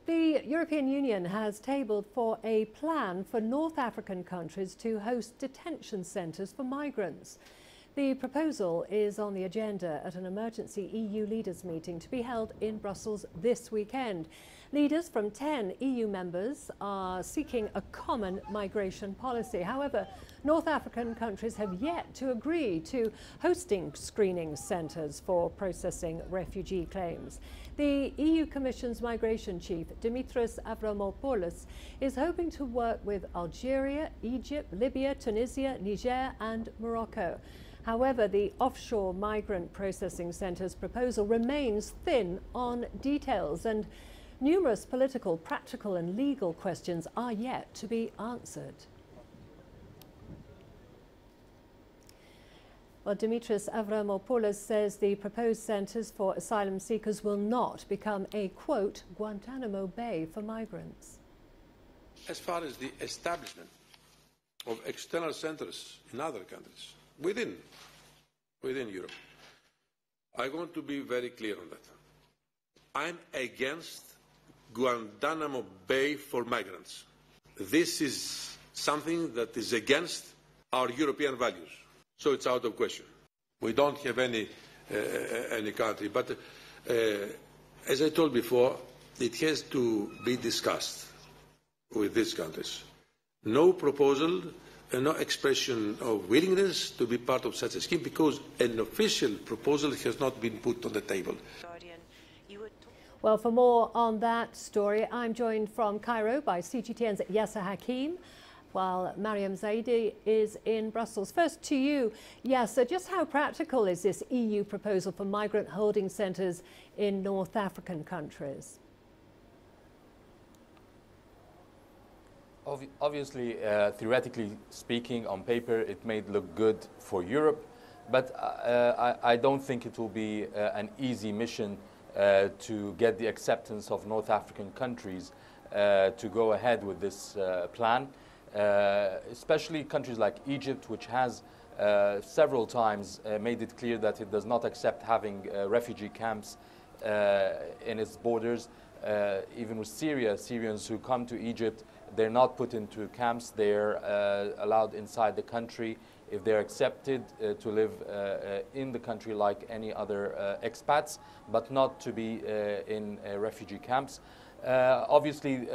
The European Union has tabled for a plan for North African countries to host detention centres for migrants. The proposal is on the agenda at an emergency EU leaders meeting to be held in Brussels this weekend. Leaders from 10 EU members are seeking a common migration policy. However, North African countries have yet to agree to hosting screening centres for processing refugee claims. The EU Commission's migration chief, Dimitris Avramopoulos, is hoping to work with Algeria, Egypt, Libya, Tunisia, Niger and Morocco. However, the offshore migrant processing centres proposal remains thin on details, and numerous political, practical and legal questions are yet to be answered. Well, Dimitris Avramopoulos says the proposed centres for asylum seekers will not become a, quote, Guantanamo Bay for migrants. As far as the establishment of external centres in other countries, within Europe, I want to be very clear on that. I'm against Guantanamo Bay for migrants. This is something that is against our European values. So it's out of question. We don't have any country. But as I told before, it has to be discussed with these countries. No proposal, no expression of willingness to be part of such a scheme, because an official proposal has not been put on the table. Well, for more on that story, I'm joined from Cairo by CGTN's Yasser Hakim, while Mariam Zaidi is in Brussels. First to you, Yasser, just how practical is this EU proposal for migrant holding centres in North African countries? Obviously, theoretically speaking, on paper, it may look good for Europe, but I don't think it will be an easy mission to get the acceptance of North African countries to go ahead with this plan, especially countries like Egypt, which has several times made it clear that it does not accept having refugee camps in its borders. Even with Syria, Syrians who come to Egypt, they're not put into camps. They're allowed inside the country if they're accepted to live in the country like any other expats, but not to be in refugee camps. Obviously,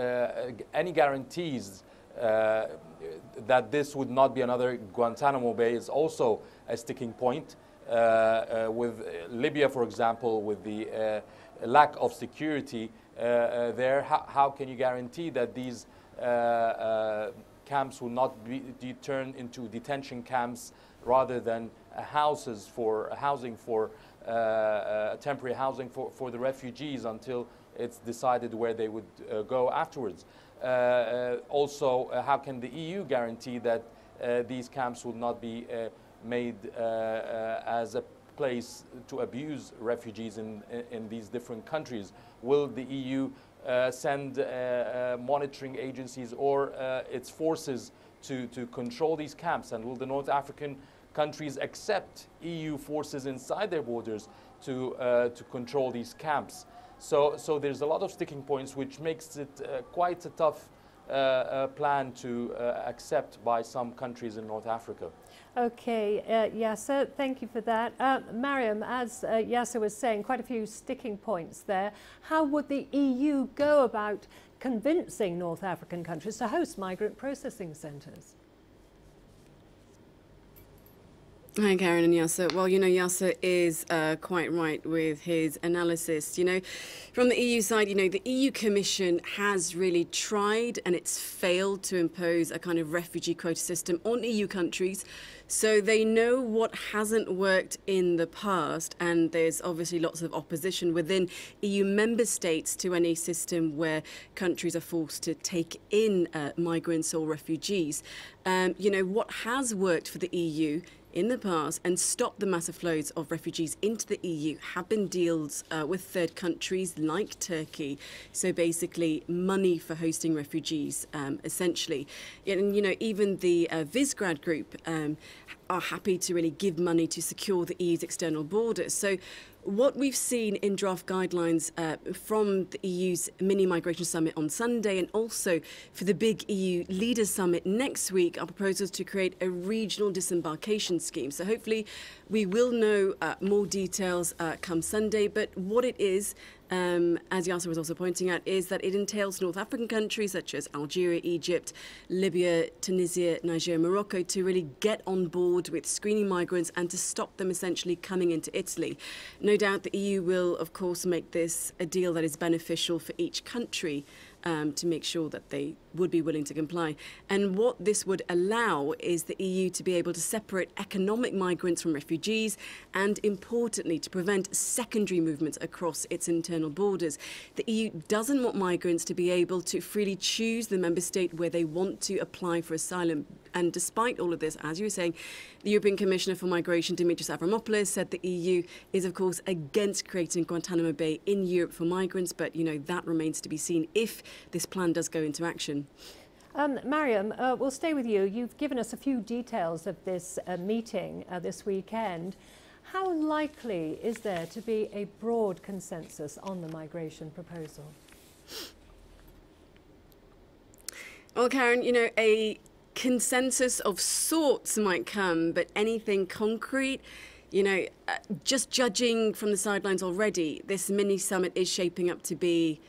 any guarantees that this would not be another Guantanamo Bay is also a sticking point. With Libya, for example, with the lack of security there, how can you guarantee that these camps will not be turned into detention camps rather than housing for temporary housing for the refugees until it's decided where they would go afterwards? Also, how can the EU guarantee that these camps will not be made as a place to abuse refugees in these different countries? Will the EU send monitoring agencies or its forces to control these camps? And will the North African countries accept EU forces inside their borders to control these camps? So there's a lot of sticking points, which makes it quite a tough plan to accept by some countries in North Africa. Okay, Yasser, thank you for that. Mariam, as Yasser was saying, quite a few sticking points there. How would the EU go about convincing North African countries to host migrant processing centres? Hi, Karen and Yasser. Well, Yasser is quite right with his analysis. From the EU side, the EU Commission has really tried and it's failed to impose a kind of refugee quota system on EU countries. So they know what hasn't worked in the past, and there's obviously lots of opposition within EU member states to any system where countries are forced to take in migrants or refugees. What has worked for the EU in the past and stopped the massive flows of refugees into the EU have been deals with third countries like Turkey. So basically money for hosting refugees, essentially. And, even the Visegrad group are happy to really give money to secure the EU's external borders. So what we've seen in draft guidelines from the EU's mini-migration summit on Sunday, and also for the big EU leaders summit next week, are proposals to create a regional disembarkation scheme. So hopefully we will know more details come Sunday. But what it is, as Yasser was also pointing out, is that it entails North African countries such as Algeria, Egypt, Libya, Tunisia, Nigeria, Morocco to really get on board with screening migrants and to stop them essentially coming into Italy. No doubt the EU will, of course, make this a deal that is beneficial for each country to make sure that they would be willing to comply. And what this would allow is the EU to be able to separate economic migrants from refugees and, importantly, to prevent secondary movements across its internal borders. The EU doesn't want migrants to be able to freely choose the member state where they want to apply for asylum. And despite all of this, as you were saying, the European Commissioner for Migration, Dimitris Avramopoulos, said the EU is, of course, against creating Guantanamo Bay in Europe for migrants. But, you know, that remains to be seen if this plan does go into action. Mariam, we'll stay with you. You've given us a few details of this meeting this weekend. How likely is there to be a broad consensus on the migration proposal? Well, Karen, you know, a consensus of sorts might come, but anything concrete, you know, just judging from the sidelines already, this mini summit is shaping up to be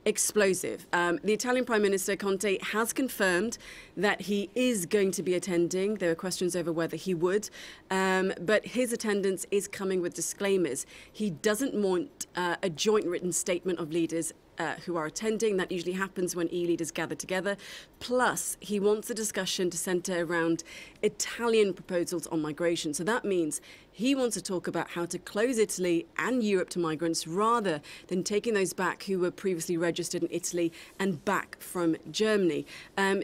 explosive. The Italian Prime Minister Conte has confirmed that he is going to be attending. There were questions over whether he would, but his attendance is coming with disclaimers. He doesn't want a joint written statement of leaders who are attending. That usually happens when EU leaders gather together. Plus, he wants the discussion to centre around Italian proposals on migration. So that means he wants to talk about how to close Italy and Europe to migrants rather than taking those back who were previously registered in Italy and back from Germany.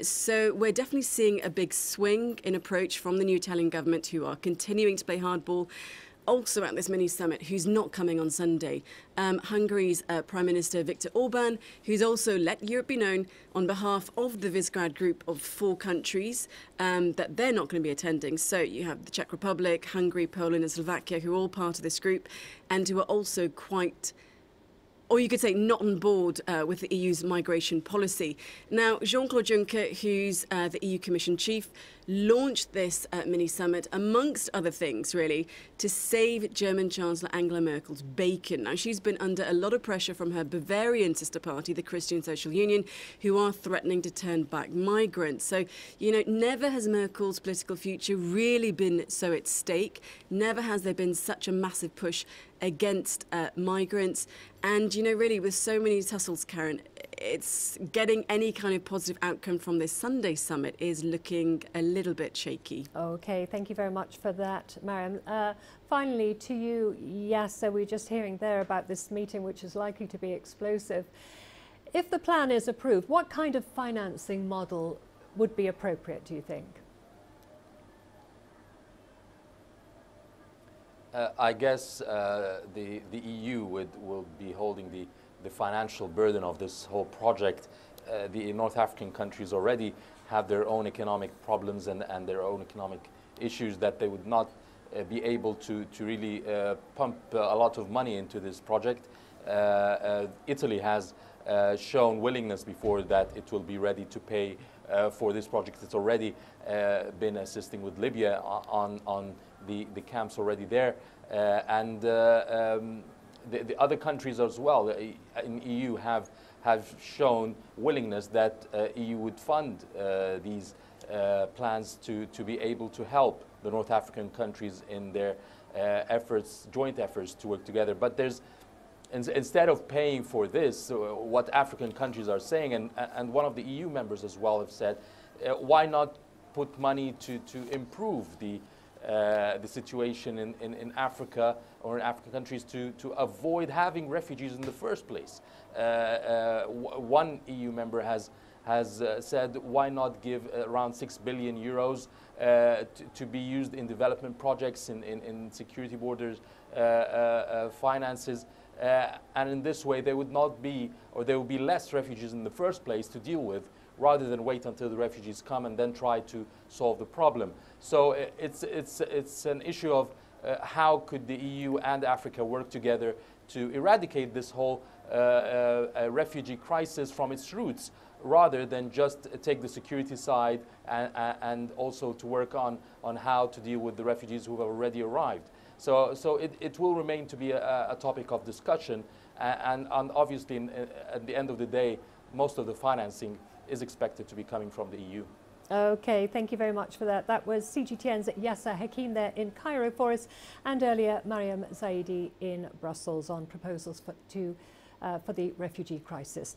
So we're definitely seeing a big swing in approach from the new Italian government, who are continuing to play hardball. Also at this mini-summit, who's not coming on Sunday, Hungary's Prime Minister Viktor Orban, who's also let Europe be known on behalf of the Visegrad group of 4 countries that they're not going to be attending. So you have the Czech Republic, Hungary, Poland and Slovakia, who are all part of this group and who are also quite, or you could say, not on board with the EU's migration policy. Now, Jean-Claude Juncker, who's the EU Commission chief, launched this mini-summit, amongst other things, really, to save German Chancellor Angela Merkel's bacon. Now, she's been under a lot of pressure from her Bavarian sister party, the Christian Social Union, who are threatening to turn back migrants. So, you know, never has Merkel's political future really been so at stake. Never has there been such a massive push against migrants. And, you know, really, with so many tussles, Karen, it's getting any kind of positive outcome from this Sunday summit is looking a little bit shaky. Okay, thank you very much for that, Mariam. Finally, to you, Yasser, we're just hearing there about this meeting, which is likely to be explosive. If the plan is approved, what kind of financing model would be appropriate, do you think? I guess the EU will be holding the financial burden of this whole project. The North African countries already have their own economic problems and their own economic issues that they would not be able to really pump a lot of money into this project. Italy has shown willingness before that it will be ready to pay for this project. It's already been assisting with Libya on the camps already there, and the other countries as well in EU have shown willingness that EU would fund these plans to be able to help the North African countries in their joint efforts to work together. But there's, instead of paying for this, what African countries are saying, and one of the EU members as well have said, why not put money to improve the situation in Africa or in African countries to avoid having refugees in the first place. One EU member has said, why not give around 6 billion euros to be used in development projects, in security borders, finances, and in this way there would not be, or there would be less refugees in the first place to deal with, rather than wait until the refugees come and then try to solve the problem. So it's an issue of how could the EU and Africa work together to eradicate this whole refugee crisis from its roots, rather than just take the security side and also to work on how to deal with the refugees who have already arrived. So it will remain to be a topic of discussion, and obviously at the end of the day, most of the financing is expected to be coming from the EU. Okay, thank you very much for that. That was CGTN's Yasser Hakim there in Cairo for us, and earlier Mariam Zaidi in Brussels on proposals for the refugee crisis.